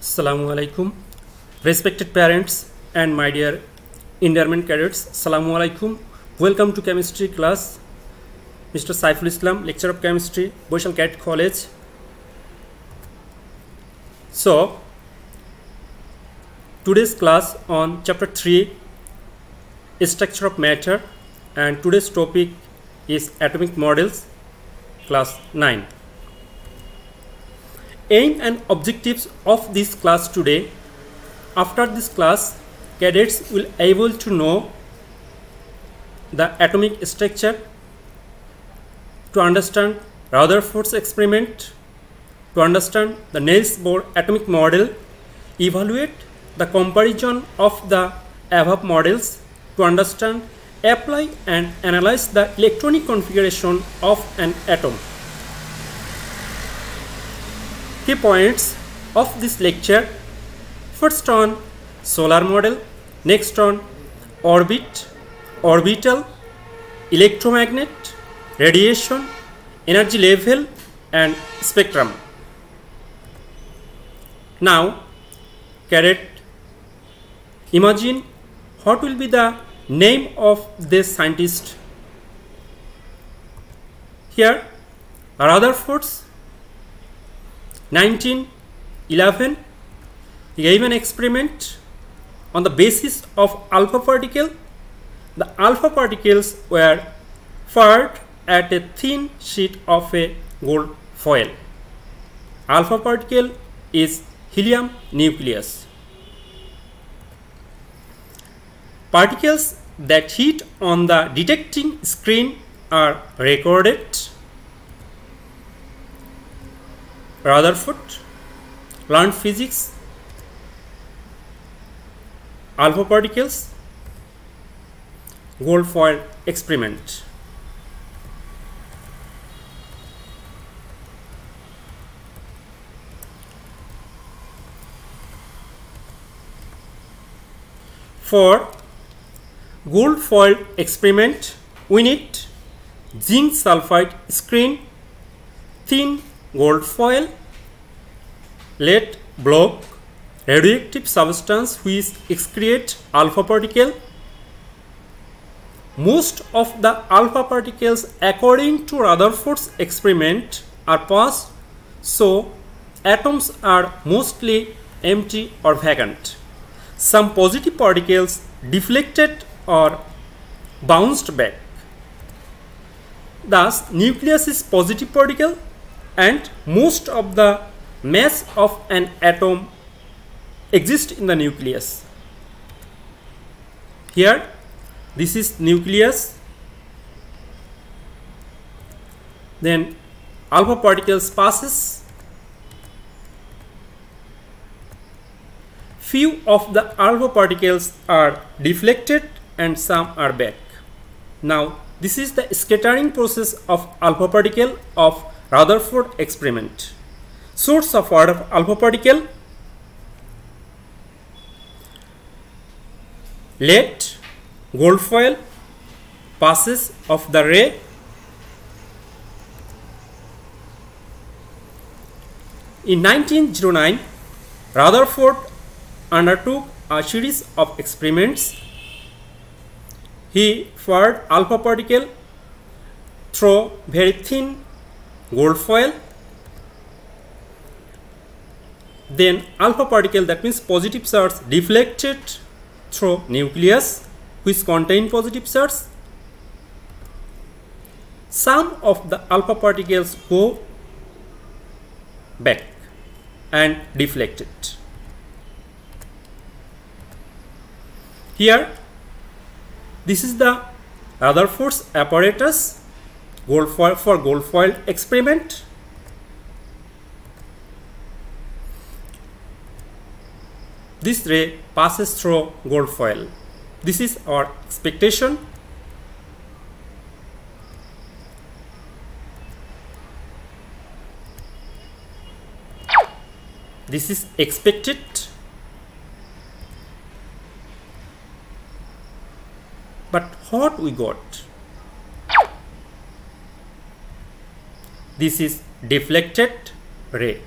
Assalamu alaikum, respected parents and my dear endearment cadets. Assalamu alaikum. Welcome to chemistry class. Mr. Saiful Islam, lecturer of chemistry, Boishal Cadet College. So, today's class on chapter 3, structure of matter, and today's topic is atomic models, class 9. Aim and objectives of this class today. After this class, cadets will able to know the atomic structure, to understand Rutherford's experiment, to understand the Niels Bohr atomic model, evaluate the comparison of the above models, to understand, apply and analyze the electronic configuration of an atom. Key points of this lecture: first on solar model, next on orbit, orbital, electromagnet, radiation, energy level and spectrum. Now, cadet, imagine what will be the name of this scientist. Here, Rutherford's 1911, he gave an experiment on the basis of alpha particle. The alpha particles were fired at a thin sheet of a gold foil. Alpha particle is helium nucleus. Particles that hit on the detecting screen are recorded. Rutherford learned physics, alpha particles, gold foil experiment. For gold foil experiment, we need zinc sulfide screen, thin gold foil, lead block, radioactive substance which excrete alpha particle. Most of the alpha particles, according to Rutherford's experiment, are passed, so atoms are mostly empty or vacant. Some positive particles deflected or bounced back. Thus, nucleus is positive particle and most of the mass of an atom exists in the nucleus. Here, this is nucleus. Then alpha particles passes. Few of the alpha particles are deflected and some are back. Now, this is the scattering process of alpha particle of Rutherford experiment. Source of alpha particle: lead, gold foil, passes of the ray, in 1909, Rutherford undertook a series of experiments. He fired alpha particle through very thin gold foil. Then alpha particle, that means positive charge, deflected through nucleus which contain positive charge. Some of the alpha particles go back and deflected. Here, this is the Rutherford's apparatus, gold foil for gold foil experiment. This ray passes through gold foil. This is our expectation. This is expected. But what we got? This is deflected ray,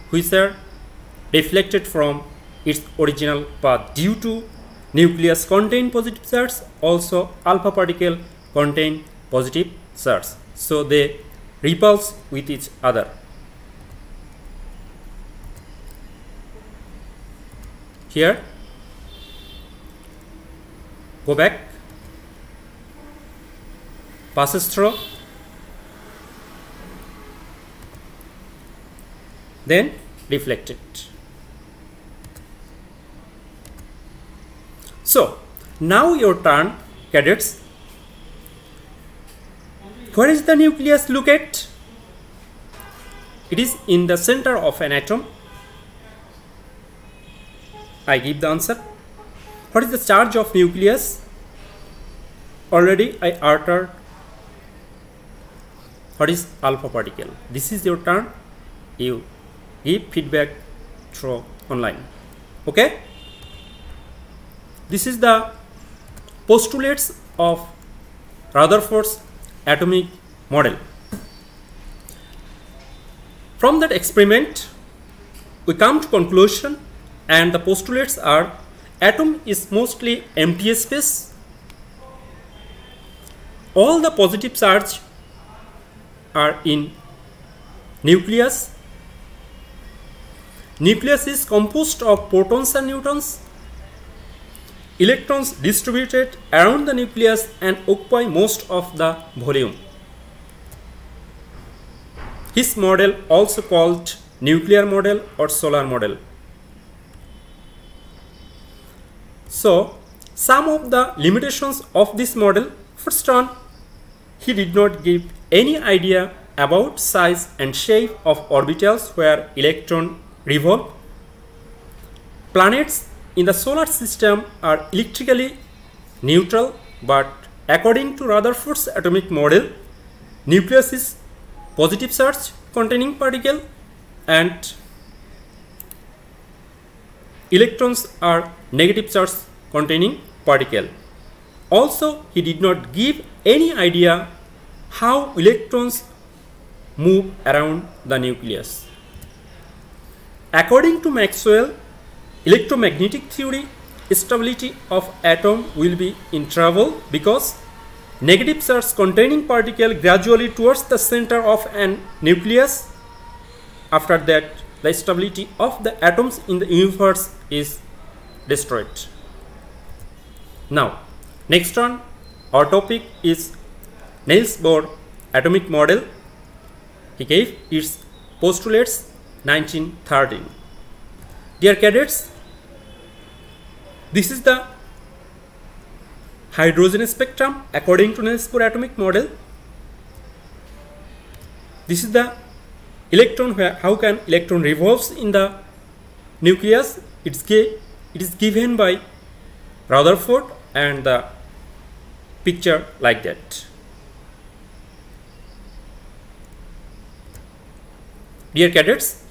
which are deflected from its original path due to nucleus contain positive charge, also alpha particle contain positive charge. So they repulse with each other. Here, go back, passes through, then deflected. So now your turn, cadets. Where is the nucleus located? It is in the center of an atom. I give the answer. What is the charge of nucleus? Already I uttered. What is alpha particle? This is your turn. You give feedback through online. Okay? This is the postulates of Rutherford's atomic model. From that experiment, we come to conclusion, and the postulates are: atom is mostly empty space. All the positive charge are in nucleus. Nucleus is composed of protons and neutrons. Electrons distributed around the nucleus and occupy most of the volume. His model also called nuclear model or solar model. So, some of the limitations of this model: first one, he did not give any idea about size and shape of orbitals where electrons revolve. Planets in the solar system are electrically neutral, but according to Rutherford's atomic model, nucleus is positive charge containing particle and electrons are negative charge containing particle. Also, he did not give any idea how electrons move around the nucleus. According to Maxwell electromagnetic theory, stability of atom will be in trouble because negative charge containing particle gradually towards the center of an nucleus. After that, the stability of the atoms in the universe is destroyed. Now, next one, our topic is Niels Bohr atomic model. He gave its postulates 1913. Dear cadets, this is the hydrogen spectrum according to Niels Bohr atomic model. This is the electron, where how can electron revolves in the nucleus. It is given by Rutherford, and the picture like that. Dear cadets,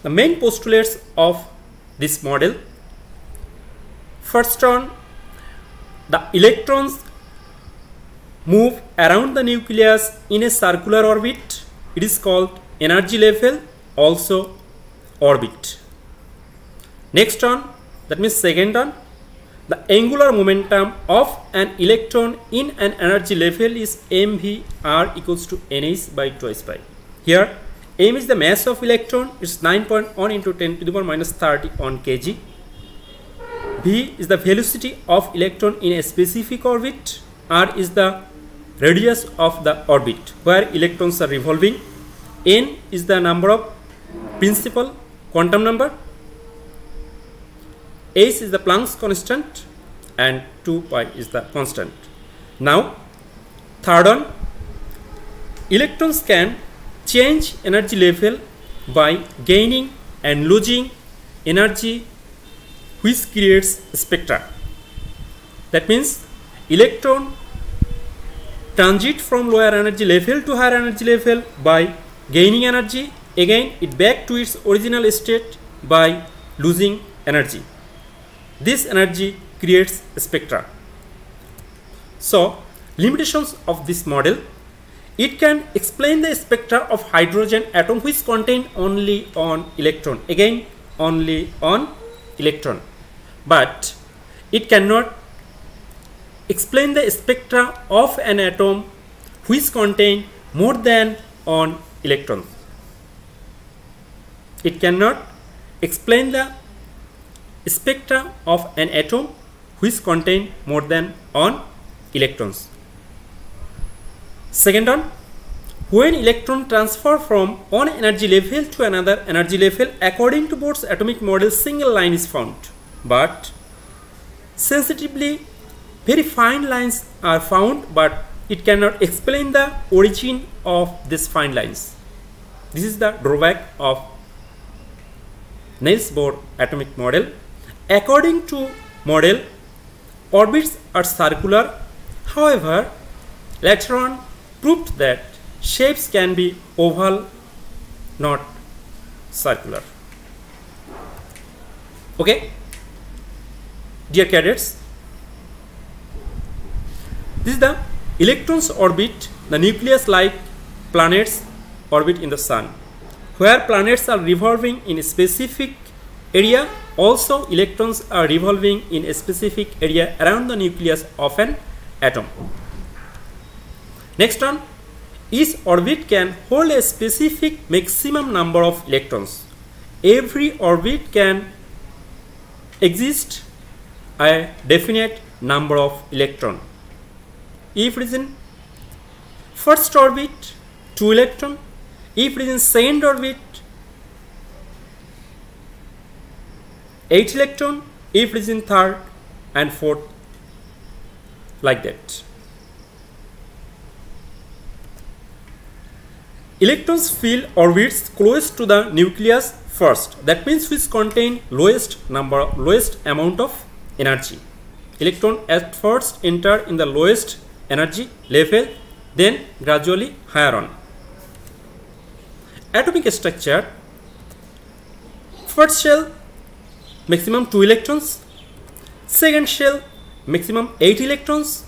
the main postulates of this model: first one, the electrons move around the nucleus in a circular orbit. It is called energy level, also orbit. Next one, that means second one, the angular momentum of an electron in an energy level is mvr equals to nh by twice pi. Here m is the mass of electron, it's 9.1 into 10 to the power minus 30 on kg. V is the velocity of electron in a specific orbit. R is the radius of the orbit where electrons are revolving. N is the number of principal quantum number. H is the Planck's constant, and 2 pi is the constant. Now, third one, electrons can change energy level by gaining and losing energy, which creates spectra. That means electron transit from lower energy level to higher energy level by gaining energy. Again, it back to its original state by losing energy. This energy creates spectra. So, limitations of this model: it can explain the spectra of hydrogen atom which contain only one electron. Again, only on electron, but it cannot explain the spectra of an atom which contain more than one electron. It cannot explain the spectra of an atom which contain more than one electrons. Second one, when electron transfer from one energy level to another energy level, according to Bohr's atomic model, single line is found, but sensitively very fine lines are found, but it cannot explain the origin of these fine lines. This is the drawback of Niels Bohr atomic model. According to model, orbits are circular. However, later on proved that shapes can be oval, not circular. Okay, dear cadets, this is the electrons orbit the nucleus like planets orbit in the sun. Where planets are revolving in a specific area, also electrons are revolving in a specific area around the nucleus of an atom. Next one, each orbit can hold a specific maximum number of electrons. Every orbit can exist a definite number of electrons. If it is in first orbit, 2 electrons. If it is in second orbit, 8 electrons. If it is in third and fourth, like that. Electrons fill orbits closest to the nucleus first. That means which contain lowest amount of energy. Electron at first enter in the lowest energy level, then gradually higher on. Atomic structure: first shell maximum 2 electrons, second shell maximum 8 electrons,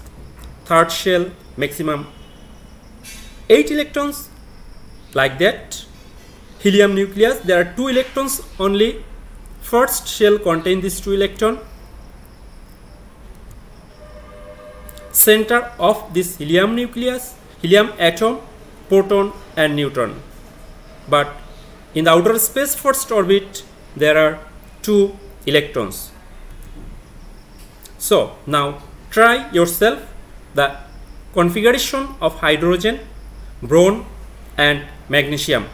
third shell maximum 8 electrons, like that. Helium nucleus, there are 2 electrons only. First shell contain these 2 electrons. Center of this helium nucleus, helium atom, proton and neutron. But in the outer space first orbit, there are 2 electrons. So now try yourself the configuration of hydrogen, boron and magnesium.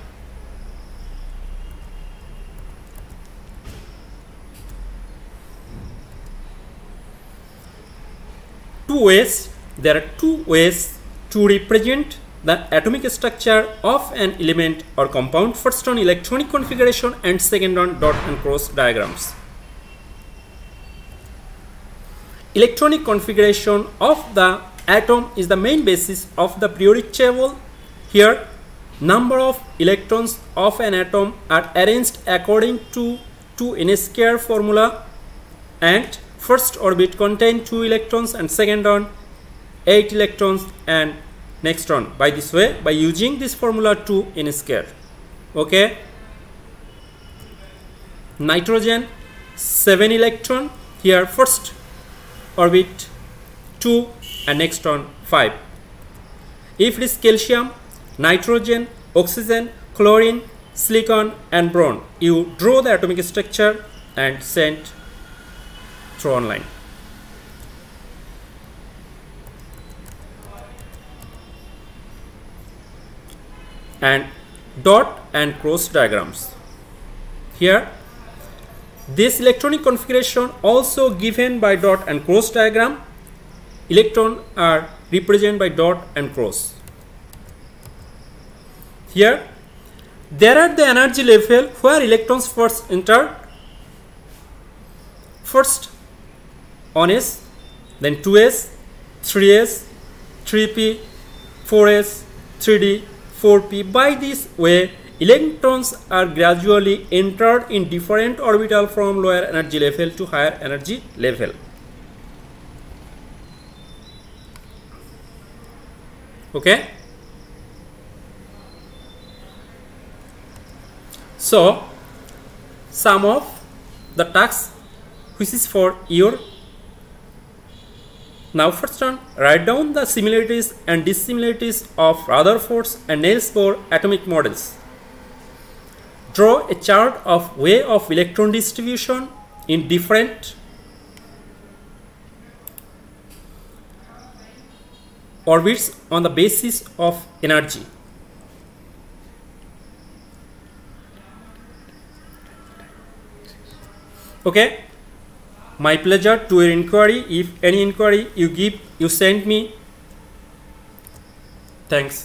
There are two ways to represent the atomic structure of an element or compound. First on electronic configuration and second on dot and cross diagrams. Electronic configuration of the atom is the main basis of the periodic table. Here, number of electrons of an atom are arranged according to 2n² formula, and first orbit contain 2 electrons and second on 8 electrons and next on. By this way, by using this formula 2n². Okay. Nitrogen 7 electron. Here first orbit 2 and next on 5. If it is calcium, nitrogen, oxygen, chlorine, silicon and boron, you draw the atomic structure and send through online. And dot and cross diagrams. Here this electronic configuration also given by dot and cross diagram. Electron are represented by dot and cross. Here there are the energy level where electrons first enter. First 1s, then 2s, 3s, 3p, 4s, 3d, 4p. By this way, electrons are gradually entered in different orbital from lower energy level to higher energy level. Okay. So some of the tasks which is for your. Now first one, write down the similarities and dissimilarities of Rutherford's and Niels Bohr atomic models. Draw a chart of way of electron distribution in different orbits on the basis of energy. Okay, my pleasure to your inquiry. If any inquiry you send me. Thanks.